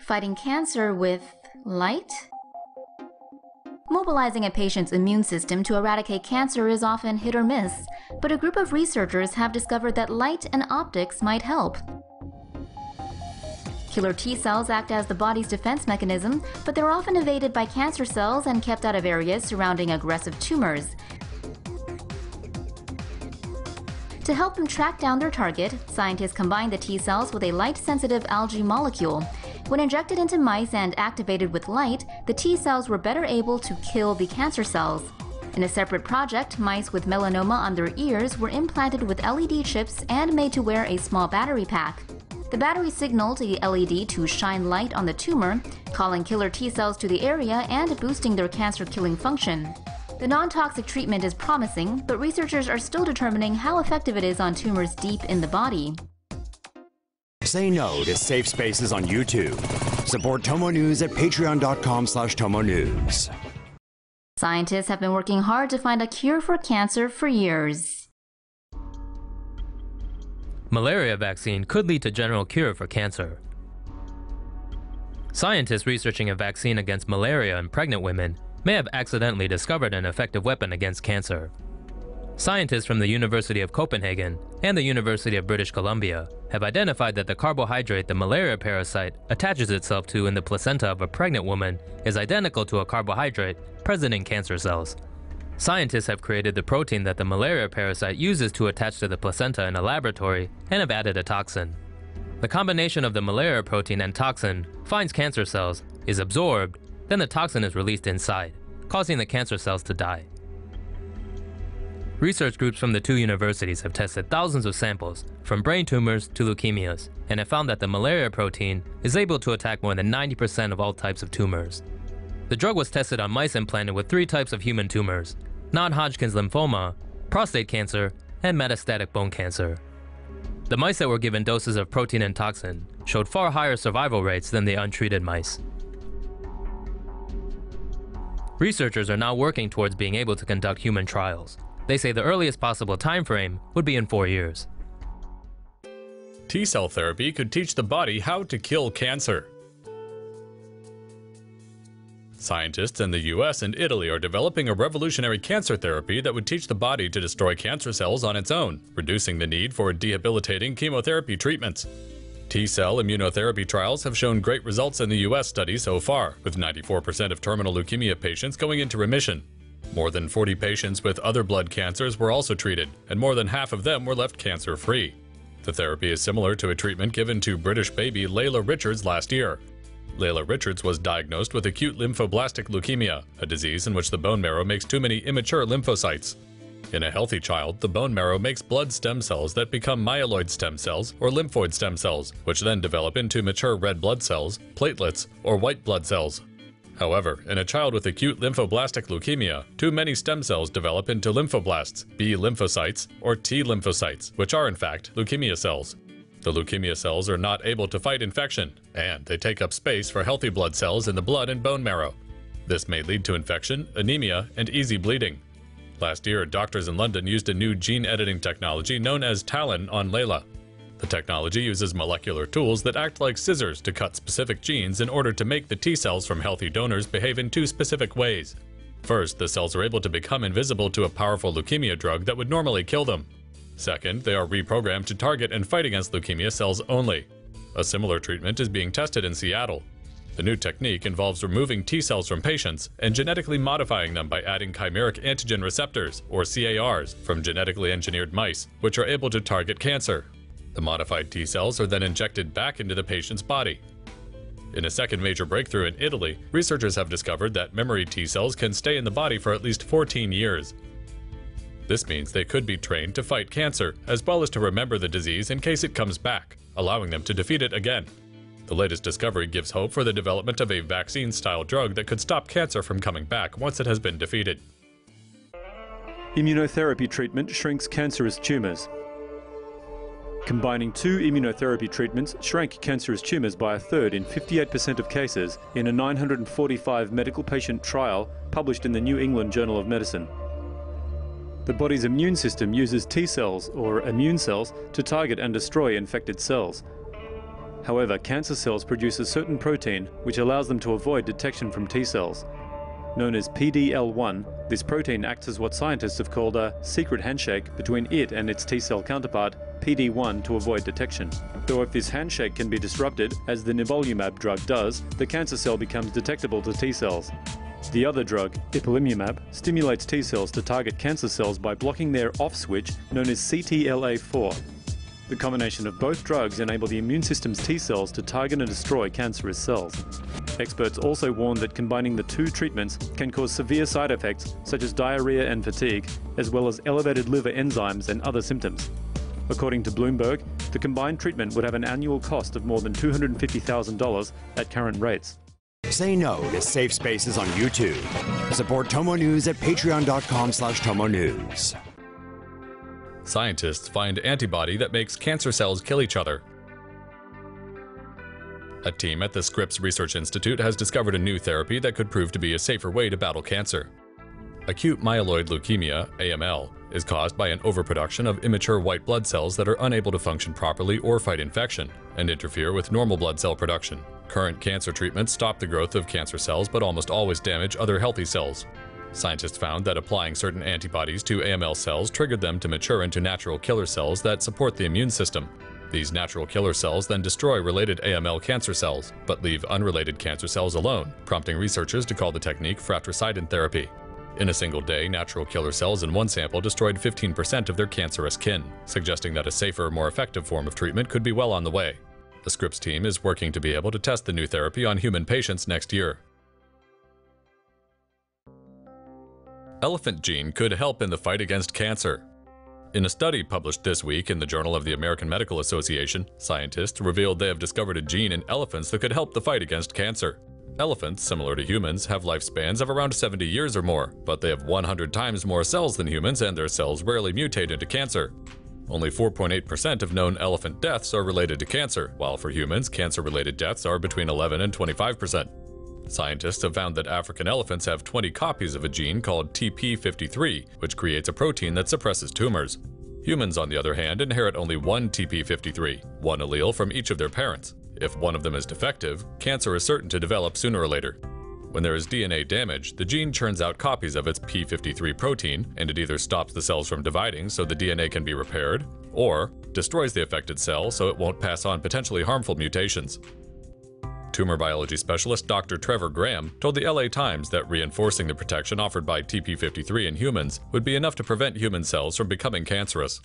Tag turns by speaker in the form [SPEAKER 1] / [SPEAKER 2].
[SPEAKER 1] Fighting cancer with light? Mobilizing a patient's immune system to eradicate cancer is often hit or miss, but a group of researchers have discovered that light and optics might help. Killer T cells act as the body's defense mechanism, but they're often evaded by cancer cells and kept out of areas surrounding aggressive tumors. To help them track down their target, scientists combine the T cells with a light-sensitive algae molecule. When injected into mice and activated with light, the T cells were better able to kill the cancer cells. In a separate project, mice with melanoma on their ears were implanted with LED chips and made to wear a small battery pack. The battery signaled the LED to shine light on the tumor, calling killer T cells to the area and boosting their cancer-killing function. The non-toxic treatment is promising, but researchers are still determining how effective it is on tumors deep in the body.
[SPEAKER 2] Say no to safe spaces on YouTube. Support TomoNews at patreon.com/TomoNews.
[SPEAKER 1] Scientists have been working hard to find a cure for cancer for years.
[SPEAKER 3] Malaria vaccine could lead to general cure for cancer. Scientists researching a vaccine against malaria in pregnant women may have accidentally discovered an effective weapon against cancer. Scientists from the University of Copenhagen and the University of British Columbia have identified that the carbohydrate the malaria parasite attaches itself to in the placenta of a pregnant woman is identical to a carbohydrate present in cancer cells. Scientists have created the protein that the malaria parasite uses to attach to the placenta in a laboratory and have added a toxin. The combination of the malaria protein and toxin finds cancer cells, is absorbed, then the toxin is released inside, causing the cancer cells to die. Research groups from the two universities have tested thousands of samples, from brain tumors to leukemias, and have found that the malaria protein is able to attack more than 90% of all types of tumors. The drug was tested on mice implanted with 3 types of human tumors: non-Hodgkin's lymphoma, prostate cancer, and metastatic bone cancer. The mice that were given doses of protein and toxin showed far higher survival rates than the untreated mice. Researchers are now working towards being able to conduct human trials. They say the earliest possible time frame would be in 4 years.
[SPEAKER 4] T-cell therapy could teach the body how to kill cancer. Scientists in the US and Italy are developing a revolutionary cancer therapy that would teach the body to destroy cancer cells on its own, reducing the need for debilitating chemotherapy treatments. T-cell immunotherapy trials have shown great results in the US study so far, with 94% of terminal leukemia patients going into remission. More than 40 patients with other blood cancers were also treated, and more than half of them were left cancer-free. The therapy is similar to a treatment given to British baby Layla Richards last year. Layla Richards was diagnosed with acute lymphoblastic leukemia, a disease in which the bone marrow makes too many immature lymphocytes. In a healthy child, the bone marrow makes blood stem cells that become myeloid stem cells or lymphoid stem cells, which then develop into mature red blood cells, platelets, or white blood cells. However, in a child with acute lymphoblastic leukemia, too many stem cells develop into lymphoblasts, B lymphocytes, or T lymphocytes, which are in fact leukemia cells. The leukemia cells are not able to fight infection, and they take up space for healthy blood cells in the blood and bone marrow. This may lead to infection, anemia, and easy bleeding. Last year, doctors in London used a new gene editing technology known as TALEN on Layla. The technology uses molecular tools that act like scissors to cut specific genes in order to make the T cells from healthy donors behave in 2 specific ways. First, the cells are able to become invisible to a powerful leukemia drug that would normally kill them. Second, they are reprogrammed to target and fight against leukemia cells only. A similar treatment is being tested in Seattle. The new technique involves removing T cells from patients and genetically modifying them by adding chimeric antigen receptors, or CARs, from genetically engineered mice, which are able to target cancer. The modified T cells are then injected back into the patient's body. In a second major breakthrough in Italy, researchers have discovered that memory T cells can stay in the body for at least 14 years. This means they could be trained to fight cancer, as well as to remember the disease in case it comes back, allowing them to defeat it again. The latest discovery gives hope for the development of a vaccine-style drug that could stop cancer from coming back once it has been defeated.
[SPEAKER 5] Immunotherapy treatment shrinks cancerous tumors. Combining 2 immunotherapy treatments shrank cancerous tumors by 1/3 in 58% of cases in a 945 medical patient trial published in the New England Journal of Medicine. The body's immune system uses T cells, or immune cells, to target and destroy infected cells. However, cancer cells produce a certain protein which allows them to avoid detection from T cells. Known as PDL1, this protein acts as what scientists have called a secret handshake between it and its T cell counterpart, PD1, to avoid detection. Though if this handshake can be disrupted, as the nivolumab drug does, the cancer cell becomes detectable to T cells. The other drug, ipilimumab, stimulates T cells to target cancer cells by blocking their off switch known as CTLA4. The combination of both drugs enable the immune system's T cells to target and destroy cancerous cells. Experts also warn that combining the two treatments can cause severe side effects such as diarrhea and fatigue, as well as elevated liver enzymes and other symptoms. According to Bloomberg, the combined treatment would have an annual cost of more than $250,000 at current rates.
[SPEAKER 2] Say no to safe spaces on YouTube. Support TomoNews at patreon.com/TomoNews.
[SPEAKER 4] Scientists find antibody that makes cancer cells kill each other. A team at the Scripps Research Institute has discovered a new therapy that could prove to be a safer way to battle cancer. Acute myeloid leukemia, AML, is caused by an overproduction of immature white blood cells that are unable to function properly or fight infection, and interfere with normal blood cell production. Current cancer treatments stop the growth of cancer cells but almost always damage other healthy cells. Scientists found that applying certain antibodies to AML cells triggered them to mature into natural killer cells that support the immune system. These natural killer cells then destroy related AML cancer cells, but leave unrelated cancer cells alone, prompting researchers to call the technique fratricidin therapy. In a single day, natural killer cells in one sample destroyed 15% of their cancerous kin, suggesting that a safer, more effective form of treatment could be well on the way. The Scripps team is working to be able to test the new therapy on human patients next year. Elephant gene could help in the fight against cancer. In a study published this week in the Journal of the American Medical Association, scientists revealed they have discovered a gene in elephants that could help the fight against cancer. Elephants, similar to humans, have lifespans of around 70 years or more, but they have 100 times more cells than humans, and their cells rarely mutate into cancer. Only 4.8% of known elephant deaths are related to cancer, while for humans, cancer-related deaths are between 11 and 25%. Scientists have found that African elephants have 20 copies of a gene called TP53, which creates a protein that suppresses tumors. Humans, on the other hand, inherit only one TP53, one allele from each of their parents. If one of them is defective, cancer is certain to develop sooner or later. When there is DNA damage, the gene churns out copies of its P53 protein, and it either stops the cells from dividing so the DNA can be repaired, or destroys the affected cell so it won't pass on potentially harmful mutations. Tumor biology specialist Dr. Trevor Graham told the LA Times that reinforcing the protection offered by TP53 in humans would be enough to prevent human cells from becoming cancerous.